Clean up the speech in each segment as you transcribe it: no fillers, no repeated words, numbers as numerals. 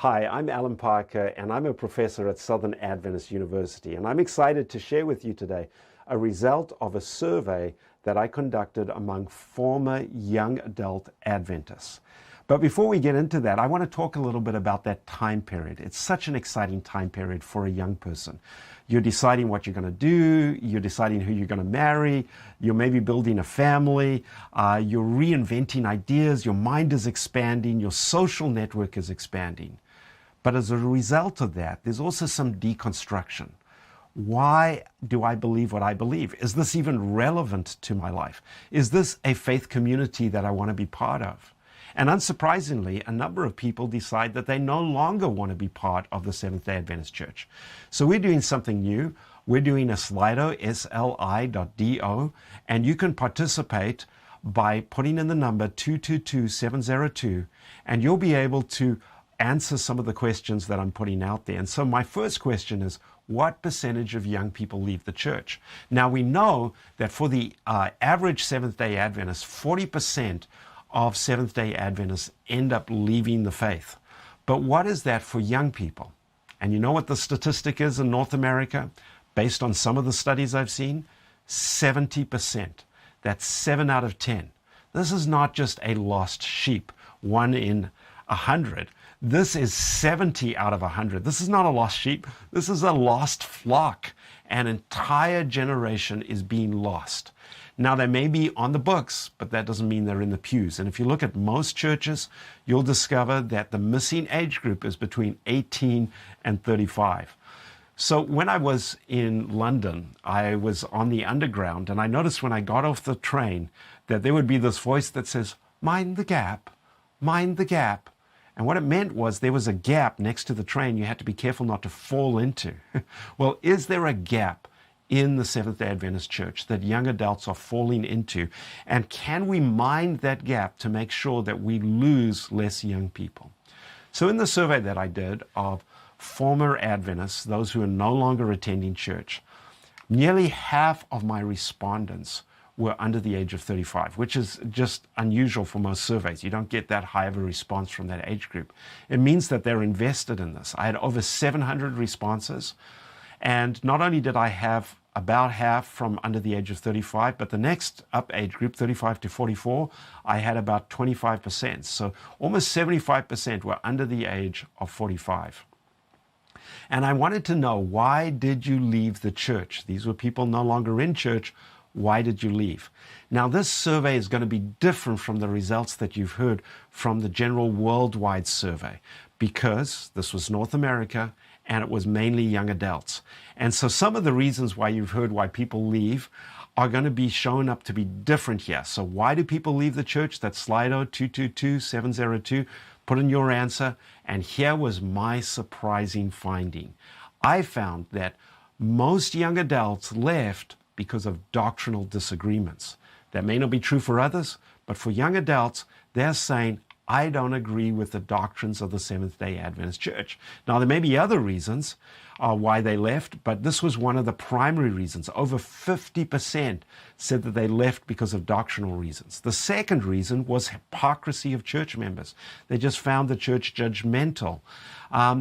Hi, I'm Allan Parker, and I'm a professor at Southern Adventist University, and I'm excited to share with you today a result of a survey that I conducted among former young adult Adventists. But before we get into that, I want to talk a little bit about that time period. It's such an exciting time period for a young person. You're deciding what you're going to do, you're deciding who you're going to marry, you're maybe building a family, you're reinventing ideas, your mind is expanding, your social network is expanding. But as a result of that, there's also some deconstruction. Why do I believe what I believe? Is this even relevant to my life? Is this a faith community that I want to be part of? And unsurprisingly, a number of people decide that they no longer want to be part of the Seventh-day Adventist Church. So we're doing something new. We're doing a Slido, sli.do, and you can participate by putting in the number 222702, and you'll be able to answer some of the questions that I'm putting out there. And so my first question is, what percentage of young people leave the church? Now we know that for the average Seventh-day Adventist, 40% of Seventh-day Adventists end up leaving the faith. But what is that for young people? And you know what the statistic is in North America? Based on some of the studies I've seen, 70%. That's 7 out of 10. This is not just a lost sheep, 1 in 100. This is 70 out of 100. This is not a lost sheep. This is a lost flock. An entire generation is being lost. Now, they may be on the books, but that doesn't mean they're in the pews. And if you look at most churches, you'll discover that the missing age group is between 18 and 35. So when I was in London, I was on the underground, and I noticed when I got off the train that there would be this voice that says, "Mind the gap, mind the gap." And what it meant was there was a gap next to the train you had to be careful not to fall into. Well, is there a gap in the Seventh-day Adventist Church that young adults are falling into? And can we mind that gap to make sure that we lose less young people? So in the survey that I did of former Adventists, those who are no longer attending church, nearly half of my respondents were under the age of 35, which is just unusual for most surveys. You don't get that high of a response from that age group. It means that they're invested in this. I had over 700 responses, and not only did I have about half from under the age of 35, but the next up age group, 35 to 44, I had about 25%. So almost 75% were under the age of 45. And I wanted to know, why did you leave the church? These were people no longer in church. Why did you leave? Now, this survey is going to be different from the results that you've heard from the general worldwide survey, because this was North America and it was mainly young adults. And so some of the reasons why you've heard why people leave are going to be shown up to be different here. So why do people leave the church? That's Slido 222702. Put in your answer. And here was my surprising finding. I found that most young adults left because of doctrinal disagreements. That may not be true for others, but for young adults, they're saying, I don't agree with the doctrines of the Seventh-day Adventist Church. Now, there may be other reasons why they left, but this was one of the primary reasons. Over 50% said that they left because of doctrinal reasons. The second reason was hypocrisy of church members. They just found the church judgmental.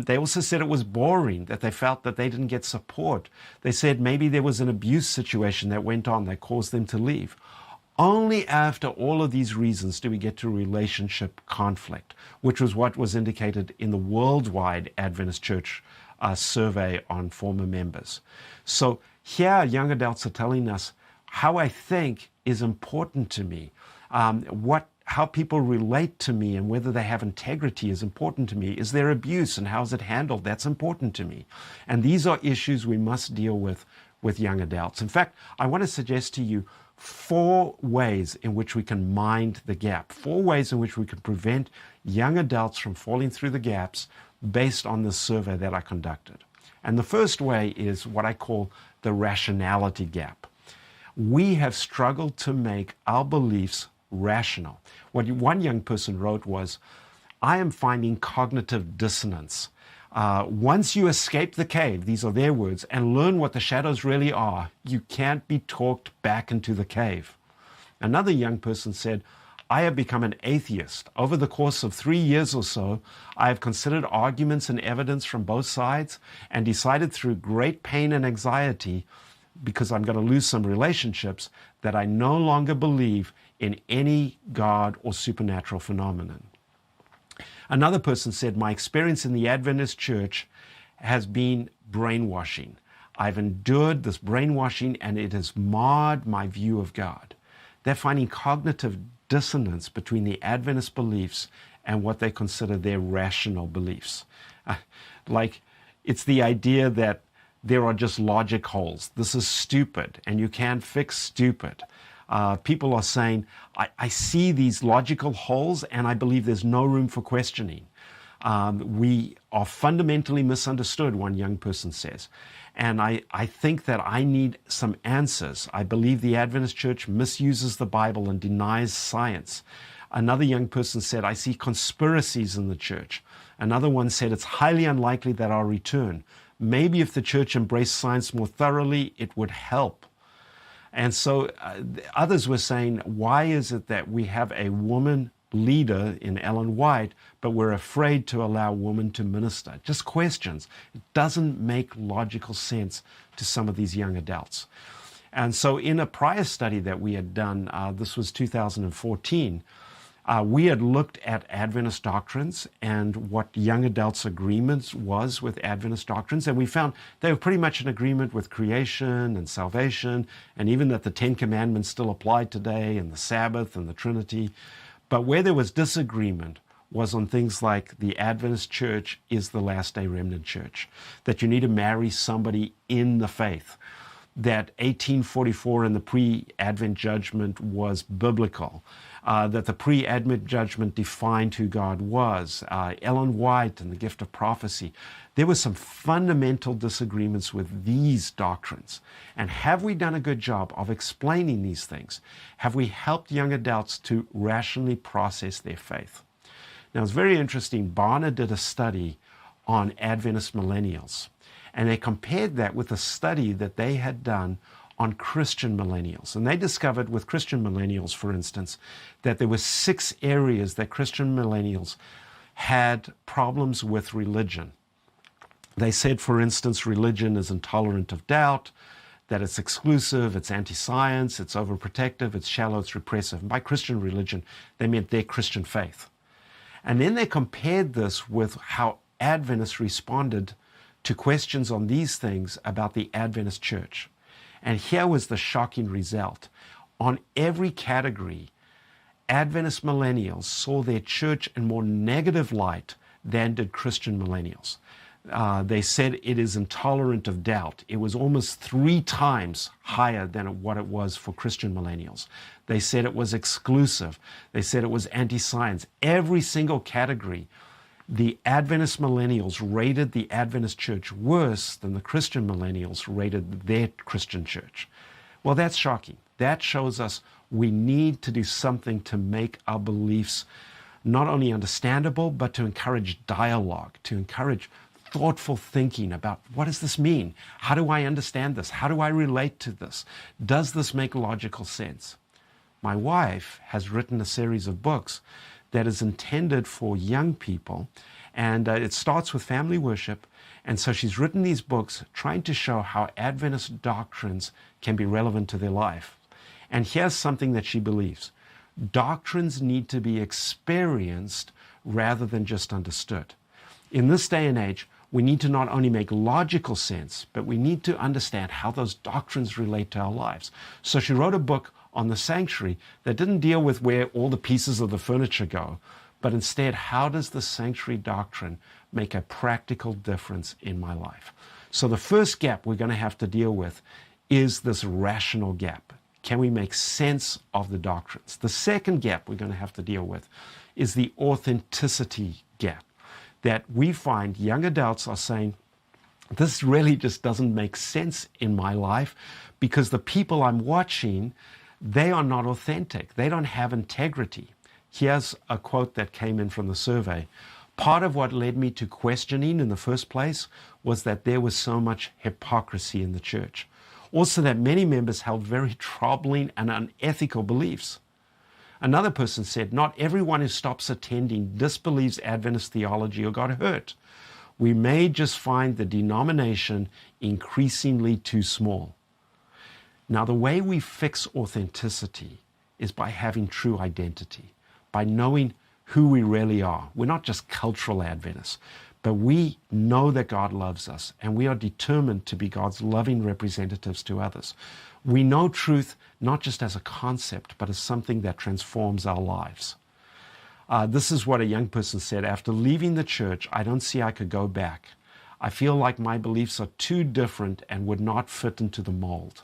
They also said it was boring, that they felt that they didn't get support. They said maybe there was an abuse situation that went on that caused them to leave. Only after all of these reasons do we get to relationship conflict, which was what was indicated in the worldwide Adventist Church survey on former members. So here, young adults are telling us how I think is important to me. How people relate to me and whether they have integrity is important to me. Is there abuse and how is it handled? That's important to me. And these are issues we must deal with young adults. In fact, I want to suggest to you 4 ways in which we can mind the gap, 4 ways in which we can prevent young adults from falling through the gaps based on the survey that I conducted. And the first way is what I call the rationality gap. We have struggled to make our beliefs rational. What one young person wrote was, I am finding cognitive dissonance. Once you escape the cave, these are their words, and learn what the shadows really are, you can't be talked back into the cave. Another young person said, I have become an atheist. Over the course of 3 years or so, I have considered arguments and evidence from both sides and decided through great pain and anxiety, because I'm going to lose some relationships, that I no longer believe in any God or supernatural phenomenon. Another person said, my experience in the Adventist church has been brainwashing. I've endured this brainwashing and it has marred my view of God. They're finding cognitive dissonance between the Adventist beliefs and what they consider their rational beliefs. Like, it's the idea that there are just logic holes. This is stupid and you can't fix stupid. People are saying, I see these logical holes and I believe there's no room for questioning. We are fundamentally misunderstood, one young person says. And I think that I need some answers. I believe the Adventist church misuses the Bible and denies science. Another young person said, I see conspiracies in the church. Another one said, it's highly unlikely that I'll return. Maybe if the church embraced science more thoroughly, it would help. And so others were saying, why is it that we have a woman leader in Ellen White, but we're afraid to allow women to minister? Just questions. It doesn't make logical sense to some of these young adults. And so in a prior study that we had done, this was 2014, we had looked at Adventist doctrines and what young adults' agreements was with Adventist doctrines, and we found they were pretty much in agreement with creation and salvation, and even that the Ten Commandments still applied today, and the Sabbath and the Trinity. But where there was disagreement was on things like the Adventist church is the last day remnant church, that you need to marry somebody in the faith, that 1844 and the pre-Advent judgment was biblical, that the pre-Advent judgment defined who God was, Ellen White and the gift of prophecy. There were some fundamental disagreements with these doctrines. And have we done a good job of explaining these things? Have we helped young adults to rationally process their faith? Now, it's very interesting. Barna did a study on Adventist millennials, and they compared that with a study that they had done on Christian millennials. And they discovered with Christian millennials, for instance, that there were 6 areas that Christian millennials had problems with religion. They said, for instance, religion is intolerant of doubt, that it's exclusive, it's anti-science, it's overprotective, it's shallow, it's repressive. And by Christian religion, they meant their Christian faith. And then they compared this with how Adventists responded to questions on these things about the Adventist church. And here was the shocking result. On every category, Adventist millennials saw their church in more negative light than did Christian millennials. They said it is intolerant of doubt. It was almost 3 times higher than what it was for Christian millennials. They said it was exclusive. They said it was anti-science. Every single category, the Adventist millennials rated the Adventist church worse than the Christian millennials rated their Christian church. Well, that's shocking. That shows us we need to do something to make our beliefs not only understandable, but to encourage dialogue, to encourage thoughtful thinking about what does this mean? How do I understand this? How do I relate to this? Does this make logical sense? My wife has written a series of books that is intended for young people, and it starts with family worship. And so she's written these books trying to show how Adventist doctrines can be relevant to their life. And here's something that she believes. Doctrines need to be experienced rather than just understood. In this day and age, we need to not only make logical sense, but we need to understand how those doctrines relate to our lives. So she wrote a book on the sanctuary that didn't deal with where all the pieces of the furniture go, but instead, how does the sanctuary doctrine make a practical difference in my life? So the first gap we're going to have to deal with is this rational gap. Can we make sense of the doctrines? The second gap we're going to have to deal with is the authenticity gap, that we find young adults are saying, this really just doesn't make sense in my life because the people I'm watching, they are not authentic. They don't have integrity. Here's a quote that came in from the survey. Part of what led me to questioning in the first place was that there was so much hypocrisy in the church. Also that many members held very troubling and unethical beliefs. Another person said, not everyone who stops attending disbelieves Adventist theology or got hurt. We may just find the denomination increasingly too small. Now, the way we fix authenticity is by having true identity, by knowing who we really are. We're not just cultural Adventists, but we know that God loves us, and we are determined to be God's loving representatives to others. We know truth not just as a concept, but as something that transforms our lives. This is what a young person said. After leaving the church, I don't see I could go back. I feel like my beliefs are too different and would not fit into the mold.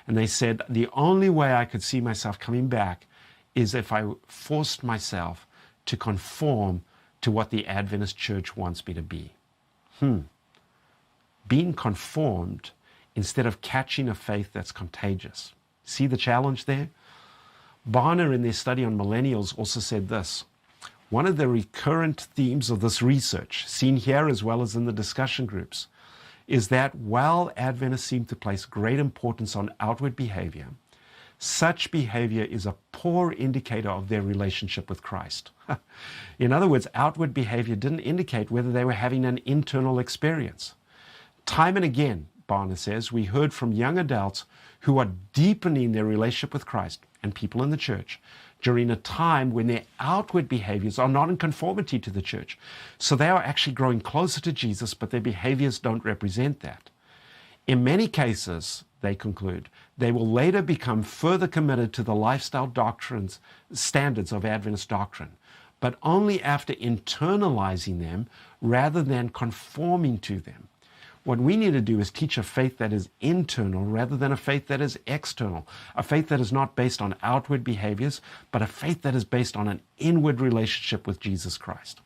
And they said, the only way I could see myself coming back is if I forced myself to conform to what the Adventist church wants me to be. Being conformed instead of catching a faith that's contagious. See the challenge there? Barna, in their study on millennials, also said this. One of the recurrent themes of this research, seen here as well as in the discussion groups, is that while Adventists seem to place great importance on outward behavior, such behavior is a poor indicator of their relationship with Christ. In other words, outward behavior didn't indicate whether they were having an internal experience. Time and again, Barna says, we heard from young adults who are deepening their relationship with Christ and people in the church during a time when their outward behaviors are not in conformity to the church. So they are actually growing closer to Jesus, but their behaviors don't represent that. In many cases, they conclude, they will later become further committed to the lifestyle doctrines, standards of Adventist doctrine, but only after internalizing them rather than conforming to them. What we need to do is teach a faith that is internal rather than a faith that is external, a faith that is not based on outward behaviors, but a faith that is based on an inward relationship with Jesus Christ.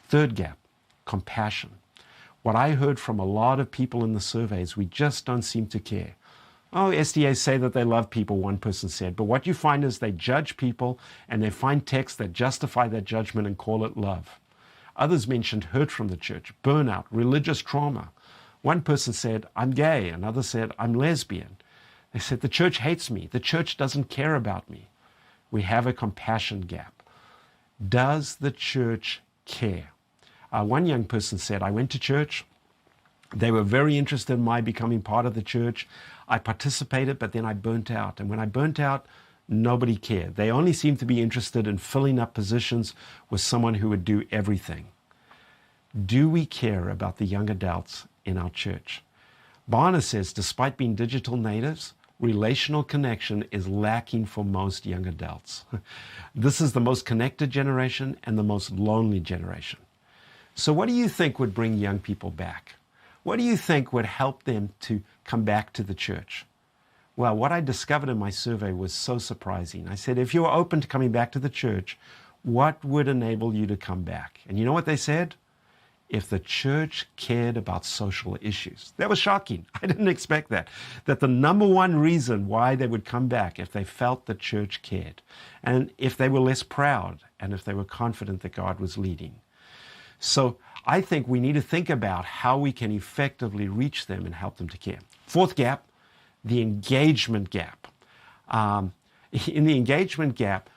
Third gap, compassion. What I heard from a lot of people in the surveys, we just don't seem to care. Oh, SDAs say that they love people, one person said, but what you find is they judge people and they find texts that justify that judgment and call it love. Others mentioned hurt from the church, burnout, religious trauma. One person said, I'm gay. Another said, I'm lesbian. They said, the church hates me. The church doesn't care about me. We have a compassion gap. Does the church care? One young person said, I went to church. They were very interested in my becoming part of the church. I participated, but then I burnt out. And when I burnt out, nobody cared. They only seemed to be interested in filling up positions with someone who would do everything. Do we care about the young adults in our church? Barna says, despite being digital natives, relational connection is lacking for most young adults. This is the most connected generation and the most lonely generation. So what do you think would bring young people back? What do you think would help them to come back to the church? Well, what I discovered in my survey was so surprising. I said, if you are open to coming back to the church, what would enable you to come back? And you know what they said? If the church cared about social issues. That was shocking. I didn't expect that. That the number one reason why they would come back if they felt the church cared, and if they were less proud, and if they were confident that God was leading. So I think we need to think about how we can effectively reach them and help them to care. Fourth gap, the engagement gap. In the engagement gap,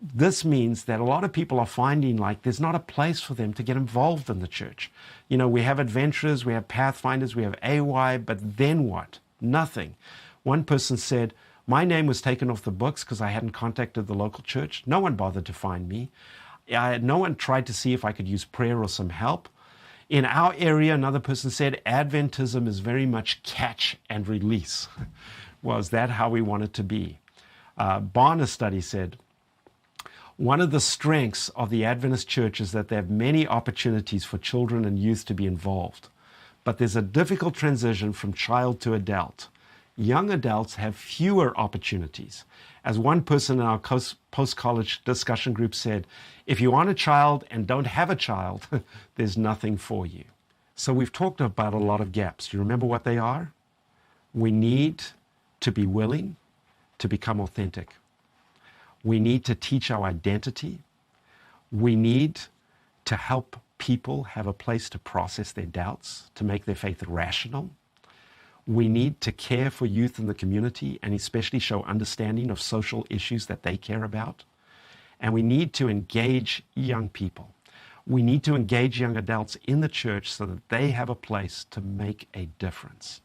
this means that a lot of people are finding like there's not a place for them to get involved in the church. You know, we have adventurers, we have pathfinders, we have AY, but then what? Nothing. One person said, my name was taken off the books because I hadn't contacted the local church. No one bothered to find me. No one tried to see if I could use prayer or some help. In our area, another person said, Adventism is very much catch and release. Well, is that how we want it to be? Barna's study said, one of the strengths of the Adventist church is that they have many opportunities for children and youth to be involved. But there's a difficult transition from child to adult. Young adults have fewer opportunities. As one person in our post-college discussion group said, if you aren't a child and don't have a child, there's nothing for you. So we've talked about a lot of gaps. Do you remember what they are? We need to be willing to become authentic. We need to teach our identity. We need to help people have a place to process their doubts, to make their faith rational. We need to care for youth in the community and especially show understanding of social issues that they care about. And we need to engage young people. We need to engage young adults in the church so that they have a place to make a difference.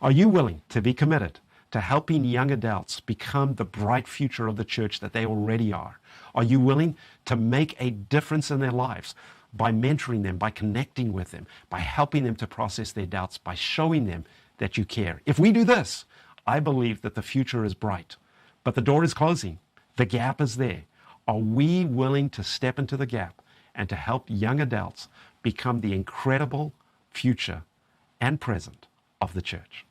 Are you willing to be committed to helping young adults become the bright future of the church that they already are? Are you willing to make a difference in their lives by mentoring them, by connecting with them, by helping them to process their doubts, by showing them that you care? If we do this, I believe that the future is bright, but the door is closing. The gap is there. Are we willing to step into the gap and to help young adults become the incredible future and present of the church?